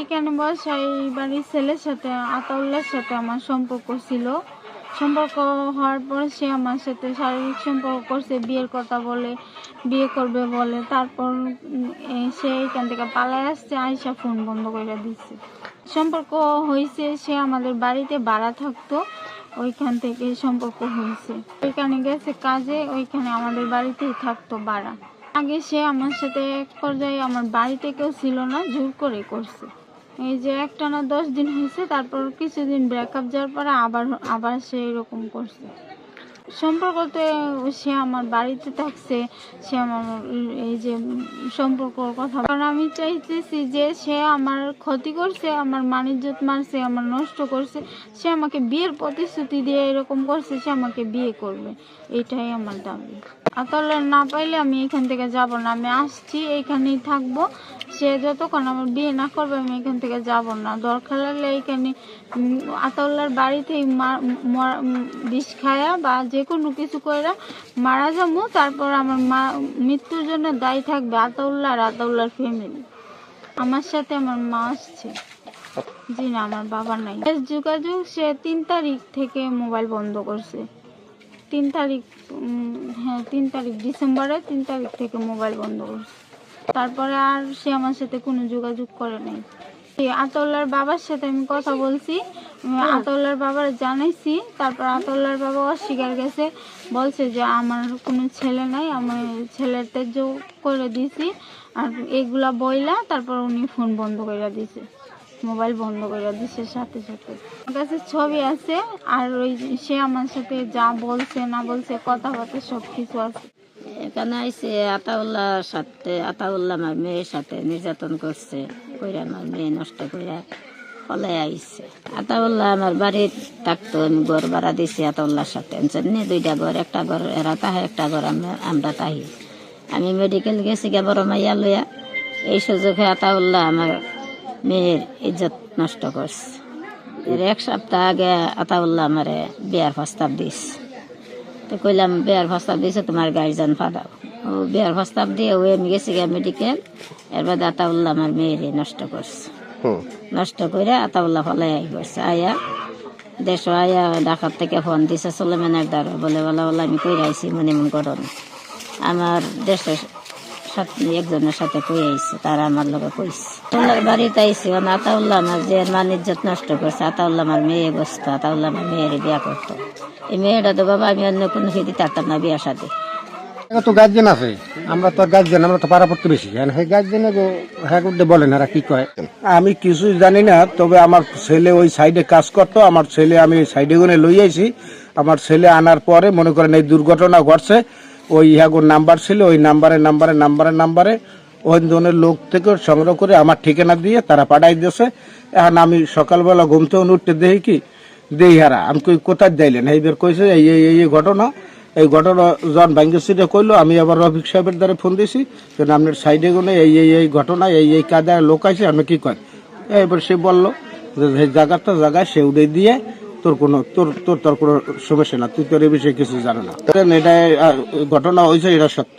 এইখানে বাসায় বাড়ির ছেলের সাথে আতাউল্লাহর সাথে আমার সম্পর্ক ছিল। সম্পর্ক হওয়ার পর সে আমার সাথে শারীরিক সম্পর্ক করছে, বিয়ের কথা বলে, বিয়ে করবে বলে। তারপর সে এখান থেকে পালায় আসছে, আয়সা ফোন বন্ধ করে দিচ্ছে। সম্পর্ক হয়েছে, সে আমাদের বাড়িতে ভাড়া থাকতো, ওইখান থেকে সম্পর্ক হয়েছে। ওইখানে গেছে কাজে, ওইখানে আমাদের বাড়িতেই থাকতো ভাড়া। আগে সে আমার সাথে এক পর্যায়ে আমার বাড়িতে কেউ ছিল না, জোর করে করছে। এই যে একটানা 10 দিন হয়েছে, তারপর কিছুদিন ব্রেকআপ যাওয়ার পরে আবার সে এরকম করছে। সম্পর্কতে সে আমার বাড়িতে থাকছে, সে আমার এই যে সম্পর্কর কথা, কারণ আমি চাইতেছি যে সে আমার ক্ষতি করছে, আমার মান-ইজ্জত মারছে, আমার নষ্ট করছে। সে আমাকে বিয়ের প্রতিশ্রুতি দিয়ে এরকম করছে, সে আমাকে বিয়ে করবে, এটাই আমার দাবি। আতাউল্লাহ না পাইলে আমি এখান থেকে যাব না, আমি আসছি, এইখানেই থাকবো। সে যতক্ষণ আমার বিয়ে না করবে আমি এখান থেকে যাব না। দরকার লাগলে এইখানে আতাউল্লাহর বাড়িতেই বিষ খায়া বা যে কোনো কিছু করে মারা যাবো। তারপর আমার মৃত্যুর জন্য দায়ী থাকবে আতাউল্লাহ আর আতাউল্লাহর ফ্যামিলি। আমার সাথে আমার মা আসছে। জি না, আমার বাবা নাই। যোগাযোগ সে 3 তারিখ থেকে মোবাইল বন্ধ করছে। 3 তারিখ, হ্যাঁ 3 তারিখ ডিসেম্বরের 3 তারিখ থেকে মোবাইল বন্ধ করছে। তারপরে আর সে আমার সাথে কোনো যোগাযোগ করে নাই। আতাউল্লাহর বাবার সাথে আমি কথা বলছি, আতাউল্লাহর বাবার জানাইছি। তারপর আতাউল্লাহর বাবা অস্বীকার গেছে, বলছে যে আমার কোনো ছেলে নাই, আমি ছেলের তেজ করে দিছি আর এগুলা বইলা। তারপর উনি ফোন বন্ধ করে দিছে, মোবাইল বন্ধ করে দিছে সাথে সাথে। আমার কাছে ছবি আছে, আর ওই সে আমার সাথে যা বলছে না বলছে কথাবার্তা সব কিছু আছে। এখানে আইসে আতাউল্লাহর সাথে, আতাউল্লাহ আমার মেয়ের সাথে নির্যাতন করছে, কইরা আমার মেয়ে নষ্ট কইরা ফলে আইসে। আতাউল্লাহ আমার বাড়ির থাকতো, আমি ঘর ভাড়া দিছি আতাউল্লাহর সাথে। 2টা ঘর, একটা ঘর এরা তাহে, একটা ঘর আমরা তাহি। আমি মেডিকেল গেছি গে বড় মাইয়া লইয়া, এই সুযোগে আতাউল্লাহ আমার মেয়ের ইজ্জত নষ্ট করছে। এর 1 সপ্তাহ আগে আতাউল্লাহ আমারে বিয়ার প্রস্তাব দিস। তো কইলাম বিয়ার প্রস্তাব দিয়েছে, তোমার গার্জিয়ান ফাদাও। ও বিয়ার প্রস্তাব দিয়ে ওই আমি গেছি গিয়ে মেডিকেল। এর বাদে আতাউল্লাহ আমার মেয়েরে নষ্ট করছে। নষ্ট করে আতাউল্লাহ ফলাই করছে। আয়া দেশ আয়া ঢাকার থেকে ফোন দিছে সুলেমানের দ্বারা, বলে আমি কই আইছি মনে মন করো না। আমার দেশের সাথে একজনের সাথে কই আইছে, তারা আমার লগে কইছে। আতাউল্লাহর বাড়িতে আইছি, আতাউল্লাহ আমার যে মান-ইজ্জত নষ্ট করছে। আতাউল্লাহ আমার মেয়ে বসতো, আতাউল্লাহ আমার মেয়ের বিয়া করতো। এই মেয়েটা তো বাবা আমি অন্য কোনো খেতে থাকতাম না বিয়ার সাথে। তো গার্জেন আছে, আমরা তো গার্জেন, আমরা তো পাড়া পড়তে বেশি। হ্যাঁ গার্জেন হ্যাঁ করতে বলেন, এরা কি কয় আমি কিছুই জানি না। তবে আমার ছেলে ওই সাইডে কাজ করতো, আমার ছেলে আমি সাইডে গুনে লই আইছি। আমার ছেলে আনার পরে মনে করেন এই দুর্ঘটনা ঘটছে। ওই ইহাগোর নাম্বার ছিল, ওই নাম্বারে ওই ধরনের লোক থেকে সংগ্রহ করে আমার ঠিকানা দিয়ে তারা পাঠাই দিয়েছে। এখন আমি সকালবেলা ঘুম থেকে উঠতে দেখি কি দেই হারা, আমি কোথায় যাইলেন, এইবার কইছে এই ঘটনা। এই ঘটনা জন ব্যাঙ্গের কইলো, আমি আবার রফিক সাহেবের দ্বারা ফোন দিয়েছি, আপনার সাইডে গুলো এই ঘটনা এই কাজে লোক আছে, আপনি কি করেন। এবার সে বললো যে জায়গায় সে উড়ে দিয়ে তোর কোনো সমস্যা না, তুই তোর এই বিষয়ে কিছু জানো না। এটা ঘটনা হয়েছে, এটা সত্য।